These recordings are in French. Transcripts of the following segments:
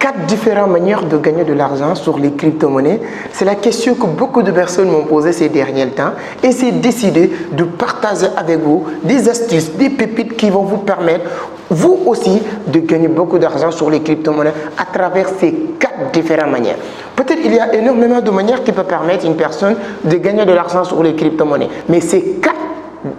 4 différentes manières de gagner de l'argent sur les crypto-monnaies. C'est la question que beaucoup de personnes m'ont posée ces derniers temps et j'ai décidé de partager avec vous des astuces, des pépites qui vont vous permettre, vous aussi, de gagner beaucoup d'argent sur les crypto-monnaies à travers ces 4 différentes manières. Peut-être il y a énormément de manières qui peuvent permettre à une personne de gagner de l'argent sur les crypto-monnaies, mais ces 4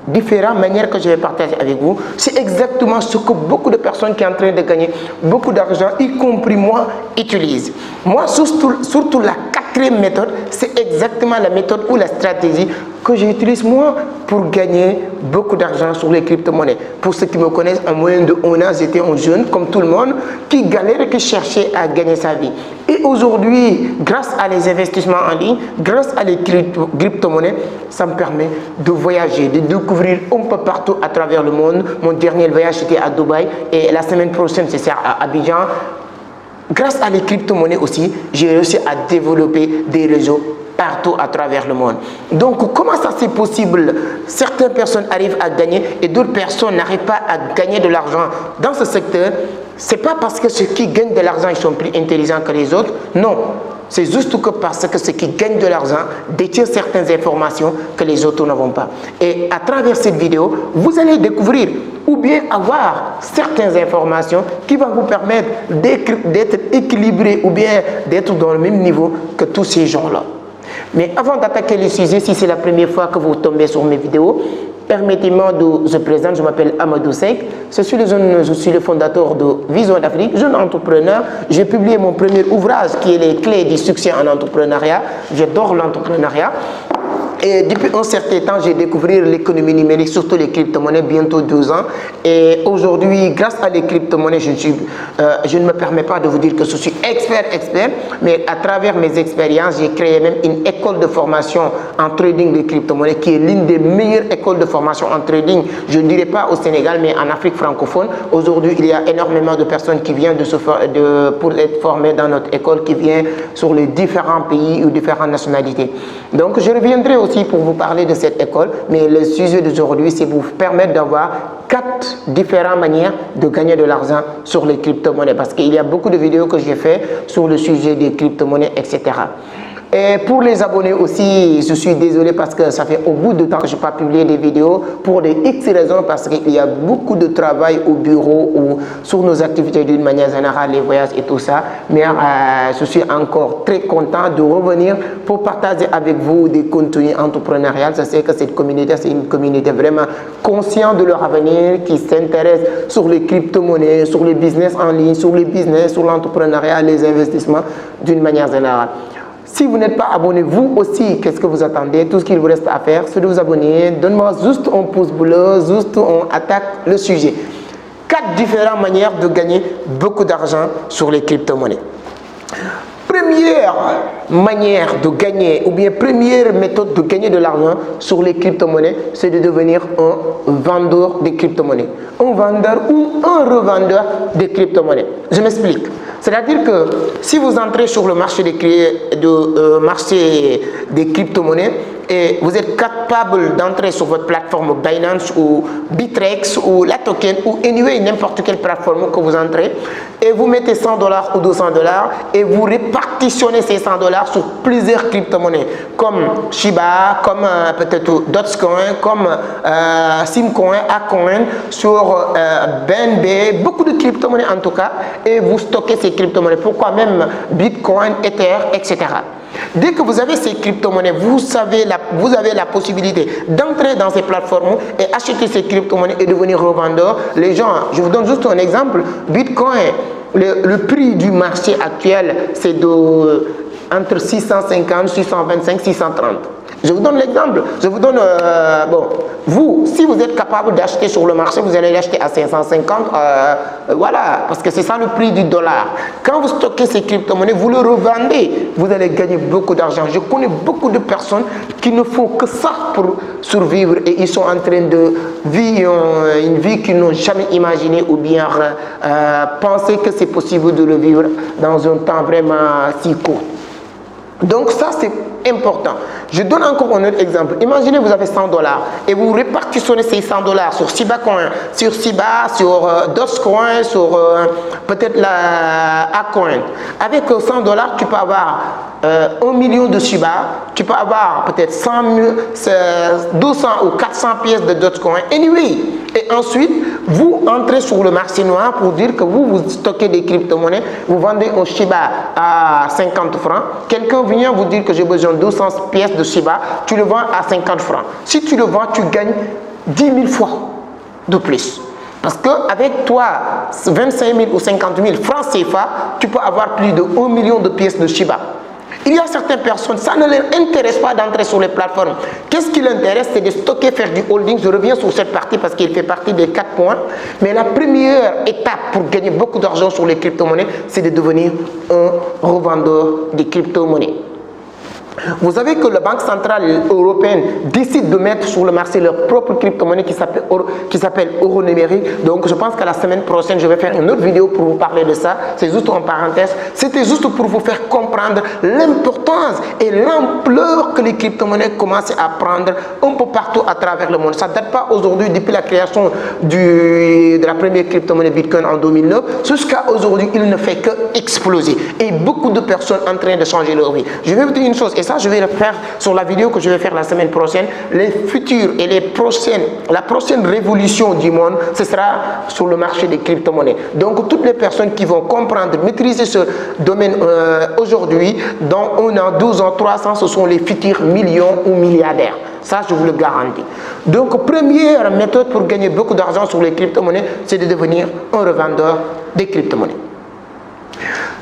différentes manières que je vais partager avec vous, c'est exactement ce que beaucoup de personnes qui sont en train de gagner beaucoup d'argent, y compris moi, utilisent. Moi, surtout la 4e méthode, c'est exactement la méthode ou la stratégie que j'utilise moi pour gagner beaucoup d'argent sur les crypto-monnaies. Pour ceux qui me connaissent, en moyenne de 1 an, j'étais un jeune comme tout le monde qui galérait, qui cherchait à gagner sa vie. Et aujourd'hui, grâce à les investissements en ligne, grâce à les crypto-monnaies, ça me permet de voyager, de découvrir un peu partout à travers le monde. Mon dernier voyage était à Dubaï et la semaine prochaine, c'est à Abidjan. Grâce à les crypto-monnaies aussi, j'ai réussi à développer des réseaux partout à travers le monde. Donc, comment ça c'est possible? Certaines personnes arrivent à gagner et d'autres personnes n'arrivent pas à gagner de l'argent dans ce secteur. C'est pas parce que ceux qui gagnent de l'argent, ils sont plus intelligents que les autres. Non, c'est juste que parce que ceux qui gagnent de l'argent détiennent certaines informations que les autres n'ont pas. Et à travers cette vidéo, vous allez découvrir ou bien avoir certaines informations qui vont vous permettre d'être équilibré ou bien d'être dans le même niveau que tous ces gens-là. Mais avant d'attaquer le sujet, si c'est la première fois que vous tombez sur mes vidéos, permettez-moi de se présenter, je m'appelle Amadou Seck, je suis le fondateur de Vision d'Afrique, jeune entrepreneur. J'ai publié mon premier ouvrage qui est les clés du succès en entrepreneuriat. J'adore l'entrepreneuriat. Et depuis un certain temps, j'ai découvert l'économie numérique, surtout les crypto-monnaies, bientôt 12 ans. Et aujourd'hui, grâce à les crypto-monnaies, je ne me permets pas de vous dire que je suis expert, mais à travers mes expériences, j'ai créé même une école de formation en trading des crypto-monnaies qui est l'une des meilleures écoles de formation en trading, je ne dirais pas au Sénégal, mais en Afrique francophone. Aujourd'hui, il y a énormément de personnes qui viennent pour être formées dans notre école, qui viennent sur les différents pays ou différentes nationalités. Donc, je reviendrai aussi pour vous parler de cette école, mais le sujet d'aujourd'hui, c'est vous permettre d'avoir 4 différentes manières de gagner de l'argent sur les crypto-monnaies, parce qu'il y a beaucoup de vidéos que j'ai fait sur le sujet des crypto-monnaies, etc. Et pour les abonnés aussi, je suis désolé parce que ça fait au bout de temps que je n'ai pas publié des vidéos pour des X raisons, parce qu'il y a beaucoup de travail au bureau ou sur nos activités d'une manière générale, les voyages et tout ça. Mais je suis encore très content de revenir pour partager avec vous des contenus entrepreneuriaux. Je sais que cette communauté, c'est une communauté vraiment consciente de leur avenir, qui s'intéresse sur les crypto-monnaies, sur les business en ligne, sur les business, sur l'entrepreneuriat, les investissements d'une manière générale. Si vous n'êtes pas abonné, vous aussi, qu'est-ce que vous attendez? Tout ce qu'il vous reste à faire, c'est de vous abonner. Donne-moi juste un pouce bleu, juste on attaque le sujet. 4 différentes manières de gagner beaucoup d'argent sur les crypto-monnaies. Première manière de gagner, ou bien première méthode de gagner de l'argent sur les crypto-monnaies, c'est de devenir un vendeur de crypto-monnaies. Un vendeur ou un revendeur de crypto-monnaies. Je m'explique. C'est-à-dire que si vous entrez sur le marché des crypto-monnaies et vous êtes capable d'entrer sur votre plateforme Binance ou Bittrex ou la token ou anyway, n'importe quelle plateforme que vous entrez, et vous mettez $100 ou $200 et vous répartitionnez ces $100 sur plusieurs crypto-monnaies comme Shiba, comme peut-être Dogecoin, comme Simcoin, Acoin, sur BNB, beaucoup de crypto-monnaies en tout cas, et vous stockez ces crypto-monnaies. Pourquoi même Bitcoin, Ether, etc. Dès que vous avez ces crypto-monnaies, vous avez la possibilité d'entrer dans ces plateformes et acheter ces crypto-monnaies et devenir revendeur. Les gens, je vous donne juste un exemple, Bitcoin, le prix du marché actuel, c'est entre 650, 625, 630. Je vous donne l'exemple. Je vous donne, vous, si vous êtes capable d'acheter sur le marché, vous allez l'acheter à 550, voilà, parce que c'est ça le prix du dollar. Quand vous stockez ces crypto-monnaies, vous le revendez, vous allez gagner beaucoup d'argent. Je connais beaucoup de personnes qui ne font que ça pour survivre et ils sont en train de vivre une vie qu'ils n'ont jamais imaginée ou bien penser que c'est possible de le vivre dans un temps vraiment si court. Donc ça, c'est important. Je donne encore un autre exemple. Imaginez vous avez 100 $ et vous répartitionnez ces 100 $ sur Shiba Coin, sur Shiba, sur Dogecoin, sur peut-être la Acoin. Avec 100 $, tu peux avoir 1 million de Shiba, tu peux avoir peut-être 200 ou 400 pièces de Dogecoin. Anyway, et ensuite, vous entrez sur le marché noir pour dire que vous stockez des crypto-monnaies, vous vendez un Shiba à 50 francs. Quelqu'un vient vous dire que j'ai besoin de 200 pièces de Shiba, tu le vends à 50 francs. Si tu le vends, tu gagnes 10 000 fois de plus. Parce qu'avec toi, 25 000 ou 50 000 francs CFA, tu peux avoir plus de 1 million de pièces de Shiba. Il y a certaines personnes, ça ne leur intéresse pas d'entrer sur les plateformes. Qu'est-ce qui l'intéresse? C'est de stocker, faire du holding. Je reviens sur cette partie parce qu'il fait partie des 4 points. Mais la première étape pour gagner beaucoup d'argent sur les crypto-monnaies, c'est de devenir un revendeur des crypto-monnaies. Vous savez que la Banque Centrale Européenne décide de mettre sur le marché leur propre crypto-monnaie qui s'appelle Euro numérique. Donc je pense qu'à la semaine prochaine, je vais faire une autre vidéo pour vous parler de ça. C'est juste en parenthèse. C'était juste pour vous faire comprendre l'importance et l'ampleur que les crypto-monnaies commencent à prendre un peu partout à travers le monde. Ça ne date pas aujourd'hui, depuis la création de la première crypto-monnaie Bitcoin en 2009, jusqu'à aujourd'hui, il ne fait que exploser. Et beaucoup de personnes en train de changer leur vie. Je vais vous dire une chose, et ça je vais le faire sur la vidéo que je vais faire la semaine prochaine. Les futurs et la prochaine révolution du monde, ce sera sur le marché des crypto-monnaies. Donc toutes les personnes qui vont comprendre, maîtriser ce domaine aujourd'hui, dans 1 an, 12 ans, 3 ans, ce sont les futurs millions ou milliardaires. Ça, je vous le garantis. Donc, première méthode pour gagner beaucoup d'argent sur les crypto-monnaies, c'est de devenir un revendeur des crypto-monnaies.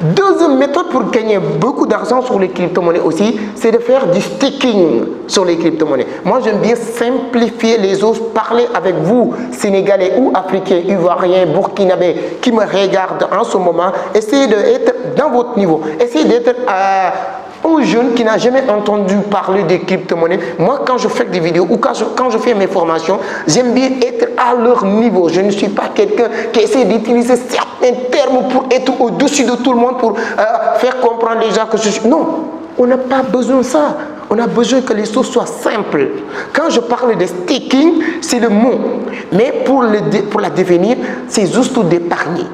Deuxième méthode pour gagner beaucoup d'argent sur les crypto-monnaies aussi, c'est de faire du staking sur les crypto-monnaies. Moi, j'aime bien simplifier les choses, parler avec vous, Sénégalais ou Africains, Ivoiriens, Burkinabés, qui me regardent en ce moment. Essayez d'être dans votre niveau. Essayez d'être un jeune qui n'a jamais entendu parler des crypto-monnaies. Moi, quand je fais des vidéos ou quand je fais mes formations, j'aime bien être à leur niveau. Je ne suis pas quelqu'un qui essaie d'utiliser certains termes pour être au-dessus de tout le monde, pour faire comprendre les gens que je suis. Non, on n'a pas besoin de ça. On a besoin que les choses soient simples. Quand je parle de staking, c'est le mot. Mais pour la devenir, c'est juste d'épargner.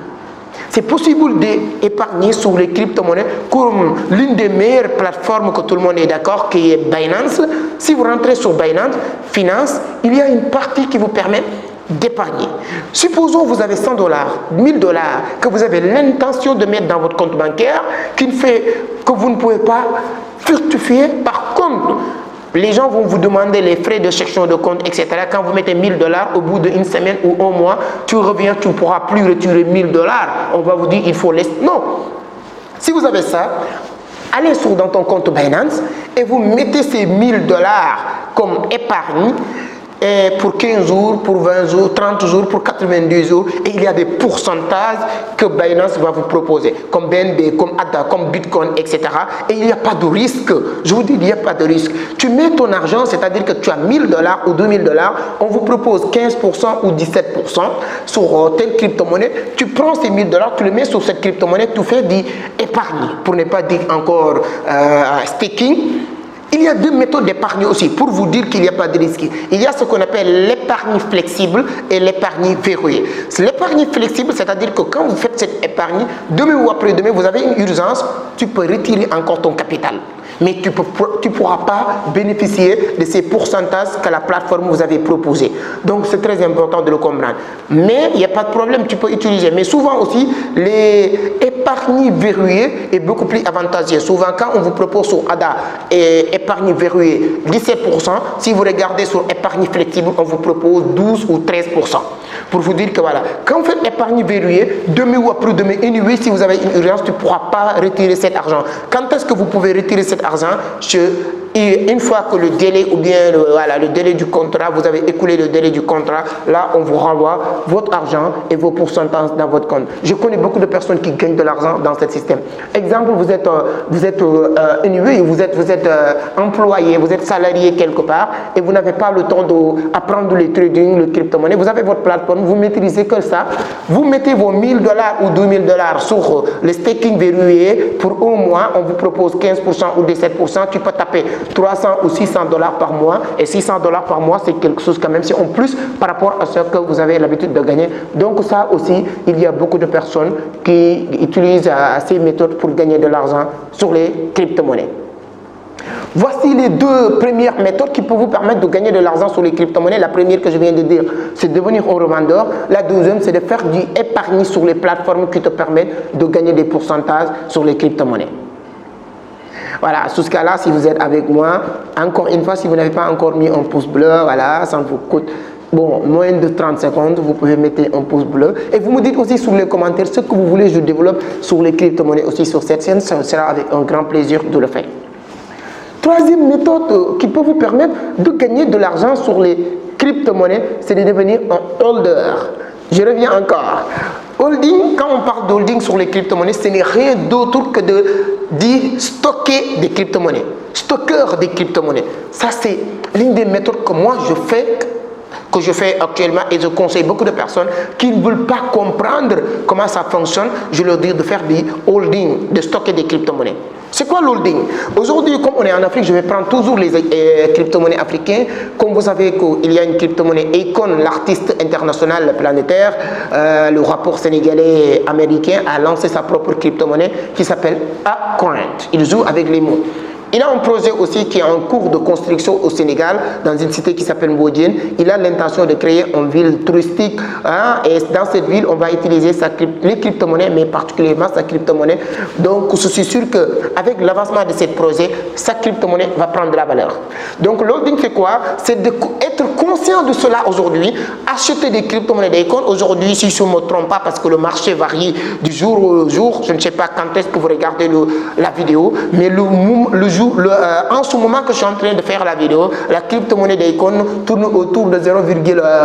C'est possible d'épargner sur les crypto-monnaies comme l'une des meilleures plateformes que tout le monde est d'accord, qui est Binance. Si vous rentrez sur Binance Finance, il y a une partie qui vous permet d'épargner. Supposons que vous avez 100 $, 1000 $, que vous avez l'intention de mettre dans votre compte bancaire, qui fait que vous ne pouvez pas fructifier. Par contre, les gens vont vous demander les frais de section de compte, etc. Quand vous mettez 1000 $, au bout d'une semaine ou un mois, tu reviens, tu ne pourras plus retirer 1000 $. On va vous dire, il faut laisser. Non. Si vous avez ça, allez dans ton compte Binance et vous mettez ces 1000 $ comme épargne. Et pour 15 jours, pour 20 jours, 30 jours, pour 90 jours. Et il y a des pourcentages que Binance va vous proposer, comme BNB, comme ADA, comme Bitcoin, etc. Et il n'y a pas de risque. Je vous dis, il n'y a pas de risque. Tu mets ton argent, c'est-à-dire que tu as 1000 $ ou 2000 $, on vous propose 15% ou 17% sur telle crypto-monnaie. Tu prends ces 1000 $, tu le mets sur cette crypto-monnaie, tu fais d'épargne, pour ne pas dire encore staking. Il y a deux méthodes d'épargne aussi, pour vous dire qu'il n'y a pas de risque. Il y a ce qu'on appelle l'épargne flexible et l'épargne verrouillée. L'épargne flexible, c'est-à-dire que quand vous faites cette épargne, demain ou après-demain, vous avez une urgence, tu peux retirer encore ton capital. Mais tu ne pourras pas bénéficier de ces pourcentages que la plateforme vous avait proposé. Donc, c'est très important de le comprendre. Mais il n'y a pas de problème, tu peux utiliser. Mais souvent aussi, les épargnes verrouillées est beaucoup plus avantageux. Souvent, quand on vous propose sur ADA et épargne verrouillée 17%, si vous regardez sur épargne flexible, on vous propose 12 ou 13%. Pour vous dire que voilà, quand vous faites épargne verrouillée, demain ou après-demain, anyway, si vous avez une urgence, tu ne pourras pas retirer cet argent. Quand est-ce que vous pouvez retirer cet argent? Une fois que le délai ou bien le délai du contrat, vous avez écoulé le délai du contrat, là on vous renvoie votre argent et vos pourcentages dans votre compte. Je connais beaucoup de personnes qui gagnent de l'argent dans ce système. Exemple, vous êtes anyway, vous êtes employé, vous êtes salarié quelque part et vous n'avez pas le temps d'apprendre le trading, le crypto-monnaie. Vous avez votre plateforme, vous maîtrisez que ça. Vous mettez vos 1000 $ ou 2000 $ sur le staking verrouillé pour un mois, on vous propose 15% ou 17%, tu peux taper 300 ou 600 dollars par mois. Et 600 dollars par mois, c'est quelque chose quand même, c'est en plus par rapport à ce que vous avez l'habitude de gagner. Donc ça aussi, il y a beaucoup de personnes qui utilisent ces méthodes pour gagner de l'argent sur les crypto-monnaies. Voici les deux premières méthodes qui peuvent vous permettre de gagner de l'argent sur les crypto-monnaies. La première que je viens de dire, c'est de devenir un revendeur. La deuxième, c'est de faire du épargne sur les plateformes qui te permettent de gagner des pourcentages sur les crypto-monnaies. Voilà, sous ce cas-là, si vous êtes avec moi, encore une fois, si vous n'avez pas encore mis un pouce bleu, voilà, ça vous coûte moins de 30 secondes, vous pouvez mettre un pouce bleu. Et vous me dites aussi sur les commentaires ce que vous voulez, je développe sur les crypto-monnaies aussi sur cette chaîne, ça sera avec un grand plaisir de le faire. Troisième méthode qui peut vous permettre de gagner de l'argent sur les crypto-monnaies, c'est de devenir un holder. Je reviens encore. Holding, quand on parle d'holding sur les crypto-monnaies, ce n'est rien d'autre que de dire stocker des crypto-monnaies. Stockeur des crypto-monnaies. Ça, c'est l'une des méthodes que moi je fais actuellement et je conseille beaucoup de personnes qui ne veulent pas comprendre comment ça fonctionne. Je leur dis de faire du holding, de stocker des crypto-monnaies. C'est quoi l'holding? Aujourd'hui, comme on est en Afrique, je vais prendre toujours les crypto-monnaies africaines. Comme vous savez qu'il y a une crypto-monnaie Akon, l'artiste international planétaire, le rapport sénégalais américain a lancé sa propre crypto-monnaie qui s'appelle Acoin. Il joue avec les mots. Il a un projet aussi qui est en cours de construction au Sénégal, dans une cité qui s'appelle Mbodiène. Il a l'intention de créer une ville touristique. Et dans cette ville, on va utiliser les crypto-monnaies, mais particulièrement sa crypto-monnaie. Donc, je suis sûr qu'avec l'avancement de ce projet, sa crypto-monnaie va prendre de la valeur. Donc, l'holding, c'est quoi? C'est d'être conscient de cela aujourd'hui. Acheter des crypto-monnaies d'Akon. Aujourd'hui, si je ne me trompe pas, parce que le marché varie du jour au jour, je ne sais pas quand est-ce que vous regardez la vidéo, mais en ce moment que je suis en train de faire la vidéo, la crypto-monnaie d'Akon tourne autour de 0,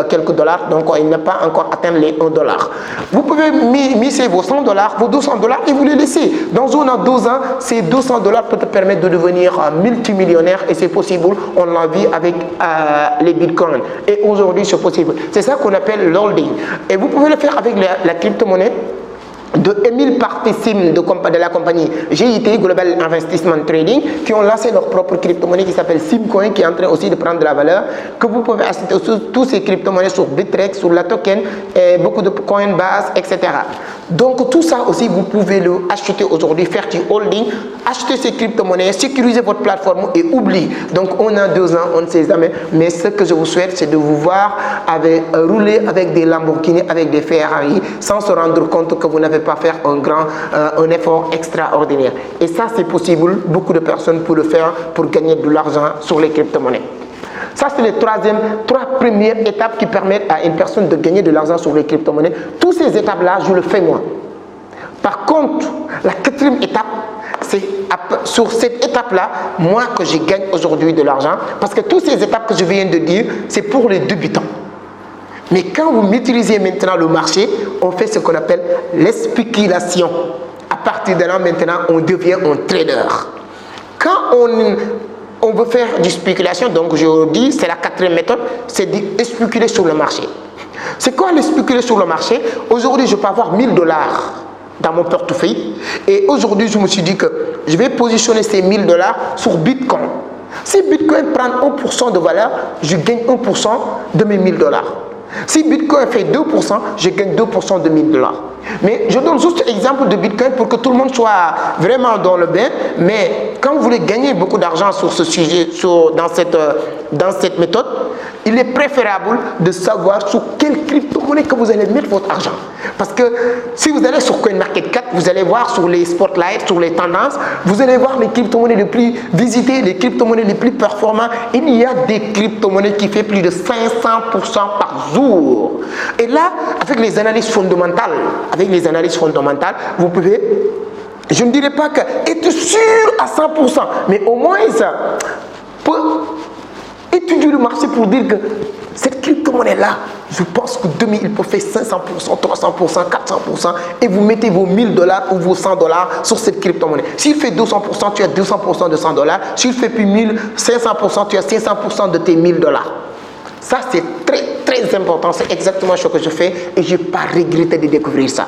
quelques dollars, donc il n'a pas encore atteint les 1 dollar. Vous pouvez miser vos 100 dollars, vos 200 dollars et vous les laissez. Dans 1 an, 2 ans, ces 200 dollars peuvent te permettre de devenir multimillionnaire et c'est possible, on l'a vu avec les bitcoins. Et aujourd'hui, c'est possible. C'est ça qu'on appelle l'holding. Et vous pouvez le faire avec la crypto-monnaie de Emile Partissim de la compagnie GIT, Global Investment Trading, qui ont lancé leur propre crypto-monnaie qui s'appelle Simcoin, qui est en train aussi de prendre de la valeur, que vous pouvez acheter tous ces crypto-monnaies sur Bittrex, sur la token, et beaucoup de Coinbase, etc. Donc tout ça aussi, vous pouvez le acheter aujourd'hui, faire du holding, acheter ces crypto-monnaies, sécuriser votre plateforme et oublier. Donc on a 2 ans, on ne sait jamais, mais ce que je vous souhaite, c'est de vous voir rouler avec des Lamborghini, avec des Ferrari, sans se rendre compte que vous n'avez pas faire un effort extraordinaire. Et ça, c'est possible. Beaucoup de personnes peuvent le faire pour gagner de l'argent sur les crypto-monnaies. Ça, c'est les trois premières étapes qui permettent à une personne de gagner de l'argent sur les crypto-monnaies. Toutes ces étapes-là, je le fais moi. Par contre, la quatrième étape, c'est sur cette étape-là, moi, que je gagne aujourd'hui de l'argent. Parce que toutes ces étapes que je viens de dire, c'est pour les débutants. Mais quand vous maîtrisez maintenant le marché, on fait ce qu'on appelle les spéculations. À partir de là, maintenant, on devient un trader. Quand on veut faire du spéculation, donc je dis, c'est la quatrième méthode, c'est de spéculer sur le marché. C'est quoi le spéculer sur le marché? Aujourd'hui, je peux avoir 1000 dollars dans mon portefeuille. Et aujourd'hui, je me suis dit que je vais positionner ces 1000 dollars sur Bitcoin. Si Bitcoin prend 1% de valeur, je gagne 1% de mes 1000 dollars. Si Bitcoin fait 2%, je gagne 2% de 1000 dollars. Mais je donne juste l'exemple de Bitcoin pour que tout le monde soit vraiment dans le bain. Mais quand vous voulez gagner beaucoup d'argent sur ce sujet, dans cette méthode, il est préférable de savoir sur quelle crypto-monnaie que vous allez mettre votre argent. Parce que si vous allez sur CoinMarketCap, vous allez voir sur les spotlights, sur les tendances, vous allez voir les crypto-monnaies les plus visitées, les crypto-monnaies les plus performantes. Il y a des crypto-monnaies qui font plus de 500% par jour. Et là, avec les analyses fondamentales, vous pouvez, je ne dirais pas être sûr à 100%, mais au moins ça peut étudier le marché pour dire que cette crypto-monnaie-là, je pense que demain, il peut faire 500%, 300%, 400%, et vous mettez vos 1000 dollars ou vos 100 dollars sur cette crypto-monnaie. S'il fait 200%, tu as 200% de 100 dollars. S'il fait plus 1500%, tu as 500% de tes 1000 dollars. Ça, c'est très, très important. C'est exactement ce que je fais et je n'ai pas regretté de découvrir ça.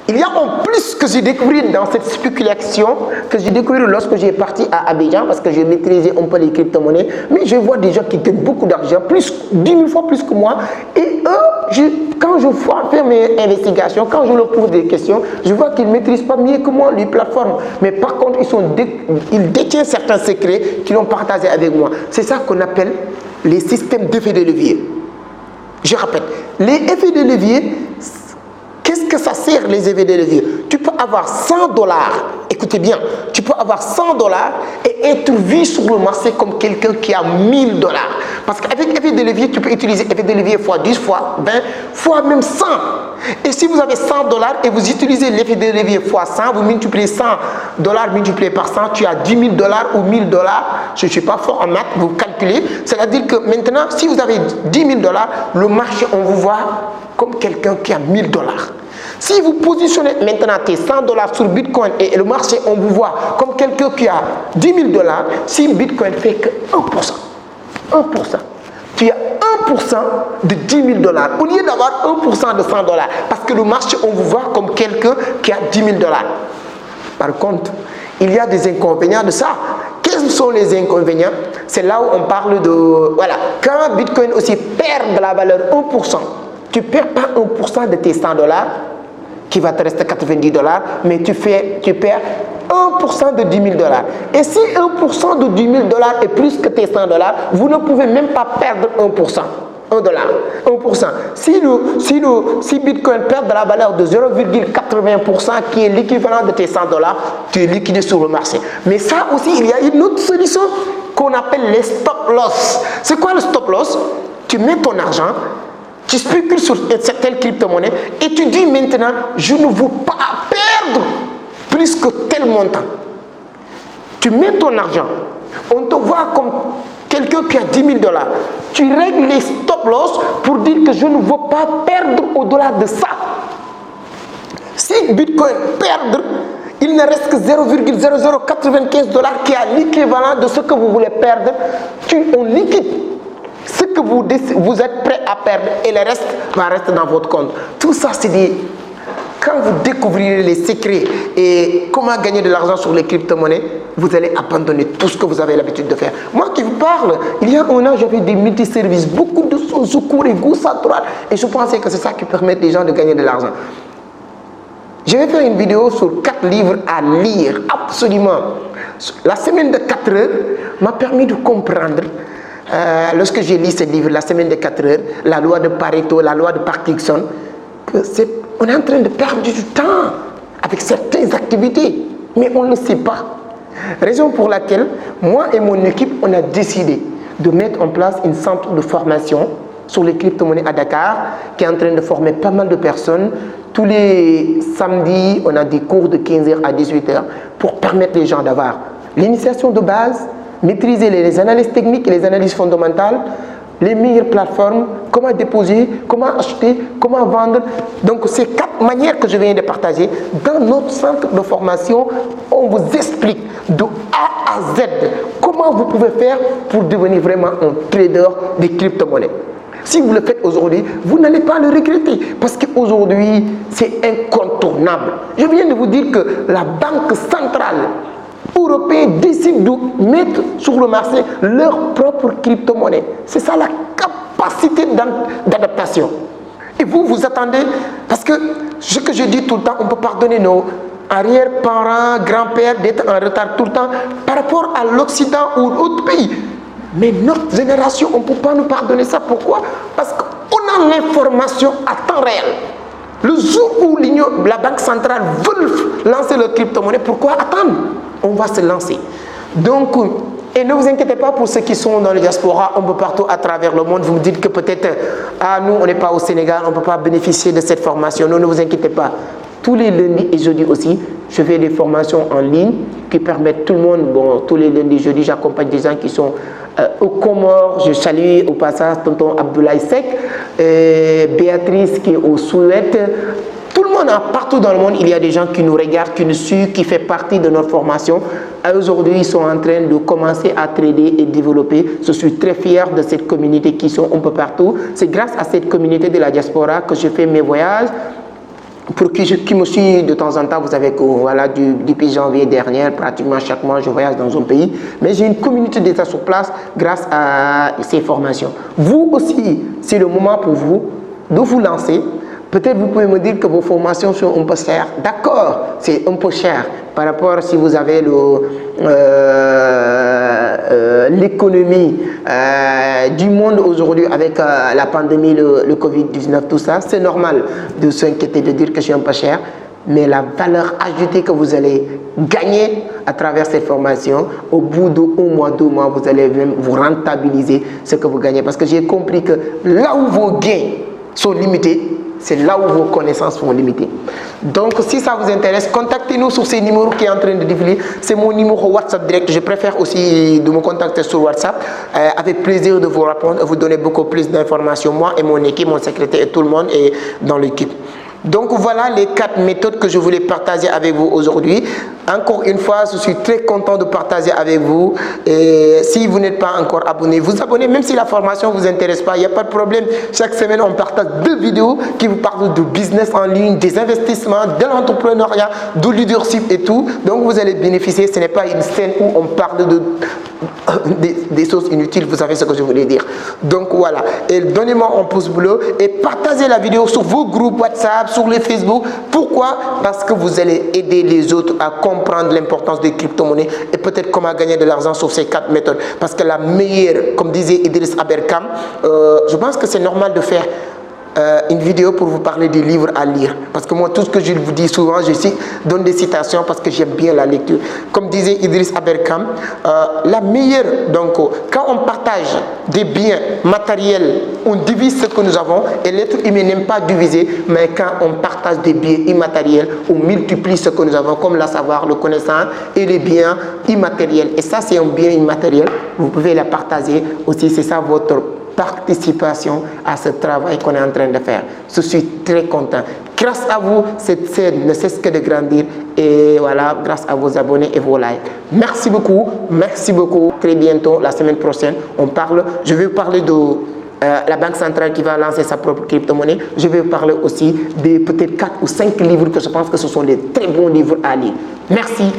Il y a en plus que j'ai découvert dans cette spéculation, que j'ai découvert lorsque j'ai parti à Abidjan, parce que j'ai maîtrisé un peu les crypto-monnaies, mais je vois des gens qui gagnent beaucoup d'argent, 10 000 fois plus que moi, et eux, quand je fais mes investigations, quand je leur pose des questions, je vois qu'ils ne maîtrisent pas mieux que moi les plateformes, mais par contre, ils détiennent certains secrets qu'ils ont partagés avec moi. C'est ça qu'on appelle les systèmes d'effets de levier. Je répète, les effets de levier, qu'est-ce que ça sert les effets de levier? Tu peux avoir 100 $, écoutez bien, tu peux avoir 100 $ et être vu sur le marché comme quelqu'un qui a 1000 $. Parce qu'avec effet de levier, tu peux utiliser effet de levier fois 10, fois 20, fois même 100. Et si vous avez 100 $ et vous utilisez l'effet de levier fois 100, vous multipliez 100 $ multiplié par 100, tu as 10 000 $ ou 1000 $. Je ne suis pas fort en maths, vous calculez. C'est-à-dire que maintenant, si vous avez 10 000 $, le marché, on vous voit comme quelqu'un qui a 1000 $. Si vous positionnez maintenant tes 100 $ sur Bitcoin et le marché, on vous voit comme quelqu'un qui a 10 000 $, si Bitcoin fait que 1%, tu as 1% de 10 000 $, au lieu d'avoir 1% de 100 $, parce que le marché, on vous voit comme quelqu'un qui a 10 000 $. Par contre, il y a des inconvénients de ça. Quels sont les inconvénients? C'est là où on parle de... Voilà, quand Bitcoin aussi perd de la valeur 1%, tu ne perds pas 1% de tes 100 $, qui va te rester 90 $, mais tu perds 1% de 10 000 $. Et si 1% de 10 000 $ est plus que tes 100 $, vous ne pouvez même pas perdre 1%. 1%. Si Bitcoin perd de la valeur de 0,80%, qui est l'équivalent de tes 100 $, tu es liquidé sur le marché. Mais ça aussi, il y a une autre solution qu'on appelle les stop loss. C'est quoi le stop loss? Tu mets ton argent, tu spécules sur certaines crypto-monnaies et tu dis maintenant, je ne veux pas perdre plus que tel montant. Tu mets ton argent, on te voit comme quelqu'un qui a 10 000 $. Tu règles les stop loss pour dire que je ne veux pas perdre au-delà de ça. Si Bitcoin perd, il ne reste que 0,0095 $ qui est l'équivalent de ce que vous voulez perdre. On liquide ce que vous êtes prêt à perdre et le reste va rester dans votre compte. Tout ça, c'est des... Quand vous découvrirez les secrets et comment gagner de l'argent sur les crypto-monnaies, vous allez abandonner tout ce que vous avez l'habitude de faire. Moi qui vous parle, il y a un an, j'avais des multiservices, beaucoup de choses, je courais gauche à droite et je pensais que c'est ça qui permet aux gens de gagner de l'argent. Je vais faire une vidéo sur 4 livres à lire, absolument. La semaine de 4 heures m'a permis de comprendre. Lorsque j'ai lu ce livre, La semaine de 4 heures, la loi de Pareto, la loi de Parkinson, on est en train de perdre du temps avec certaines activités, mais on ne le sait pas. Raison pour laquelle, moi et mon équipe, on a décidé de mettre en place un centre de formation sur les crypto-monnaies à Dakar, qui est en train de former pas mal de personnes. Tous les samedis, on a des cours de 15h à 18h pour permettre les gens d'avoir l'initiation de base, maîtriser les analyses techniques et les analyses fondamentales, les meilleures plateformes, comment déposer, comment acheter, comment vendre. Donc, ces 4 manières que je viens de partager, dans notre centre de formation, on vous explique de A à Z comment vous pouvez faire pour devenir vraiment un trader des crypto-monnaies. Si vous le faites aujourd'hui, vous n'allez pas le regretter parce qu'aujourd'hui, c'est incontournable. Je viens de vous dire que la Banque centrale européenne décide de mettre sur le marché leur propre crypto-monnaie. C'est ça la capacité d'adaptation. Et vous, vous attendez, parce que ce que je dis tout le temps, on peut pardonner nos arrière-parents, grands-pères d'être en retard tout le temps par rapport à l'Occident ou d'autres pays. Mais notre génération, on ne peut pas nous pardonner ça. Pourquoi? Parce qu'on a l'information à temps réel. Le jour où la Banque centrale veut lancer le crypto-monnaie, pourquoi attendre? On va se lancer. Donc, et ne vous inquiétez pas pour ceux qui sont dans le diaspora, un peu partout à travers le monde. Vous me dites que peut-être, nous, on n'est pas au Sénégal, on ne peut pas bénéficier de cette formation. Non, ne vous inquiétez pas. Tous les lundis et jeudis aussi, je fais des formations en ligne qui permettent tout le monde. Bon, tous les lundis et jeudis, j'accompagne des gens qui sont aux Comores. Je salue au passage tonton Abdoulaye Seck, Béatrice qui est au Suède. Tout le monde, partout dans le monde, il y a des gens qui nous regardent, qui nous suivent, qui font partie de notre formation. Aujourd'hui, ils sont en train de commencer à trader et développer. Je suis très fier de cette communauté qui sont un peu partout. C'est grâce à cette communauté de la diaspora que je fais mes voyages. pour qui me suit de temps en temps, vous savez que voilà, depuis janvier dernier, pratiquement chaque mois, je voyage dans un pays. Mais j'ai une communauté d'État sur place grâce à ces formations. Vous aussi, c'est le moment pour vous de vous lancer. Peut-être vous pouvez me dire que vos formations sont un peu chères. D'accord, c'est un peu cher par rapport à si vous avez l'économie du monde aujourd'hui avec la pandémie, le Covid-19, tout ça. C'est normal de s'inquiéter, de dire que c'est un peu cher. Mais la valeur ajoutée que vous allez gagner à travers cette formation, au bout d'1 mois, 2 mois, vous allez même vous rentabiliser ce que vous gagnez. Parce que j'ai compris que là où vos gains sont limités, c'est là où vos connaissances sont limitées. Donc, si ça vous intéresse, contactez-nous sur ces numéros qui est en train de défiler. C'est mon numéro WhatsApp direct. Je préfère aussi de me contacter sur WhatsApp. Avec plaisir de vous répondre et vous donner beaucoup plus d'informations. Moi et mon équipe, mon secrétaire et tout le monde est dans l'équipe. Donc voilà les 4 méthodes que je voulais partager avec vous aujourd'hui. Encore une fois, je suis très content de partager avec vous. Et si vous n'êtes pas encore abonné, vous abonnez. Même si la formation ne vous intéresse pas, il n'y a pas de problème. Chaque semaine, on partage 2 vidéos qui vous parlent de business en ligne, des investissements, de l'entrepreneuriat, du leadership et tout. Donc vous allez bénéficier. Ce n'est pas une scène où on parle des choses inutiles. Vous savez ce que je voulais dire. Donc voilà. Et donnez-moi un pouce bleu et partagez la vidéo sur vos groupes WhatsApp, sur les Facebook. Pourquoi? Parce que vous allez aider les autres à comprendre l'importance des crypto-monnaies et peut-être comment gagner de l'argent sur ces 4 méthodes. Parce que la meilleure, comme disait Idriss Aberkane, je pense que c'est normal de faire une vidéo pour vous parler des livres à lire. Parce que moi, tout ce que je vous dis souvent, je donne des citations parce que j'aime bien la lecture. Comme disait Idriss Aberkane, la meilleure, donc, quand on partage des biens matériels, on divise ce que nous avons et l'être humain n'aime pas diviser, mais quand on partage des biens immatériels, on multiplie ce que nous avons, comme le savoir, le connaissance et les biens immatériels. Et ça, c'est un bien immatériel. Vous pouvez la partager aussi, c'est ça votre participation à ce travail qu'on est en train de faire. Je suis très content. Grâce à vous, cette chaîne ne cesse que de grandir et voilà, grâce à vos abonnés et vos likes. Merci beaucoup, merci beaucoup. Très bientôt, la semaine prochaine, je vais vous parler de la Banque centrale qui va lancer sa propre crypto-monnaie. Je vais vous parler aussi des peut-être 4 ou 5 livres que je pense que ce sont des très bons livres à lire. Merci.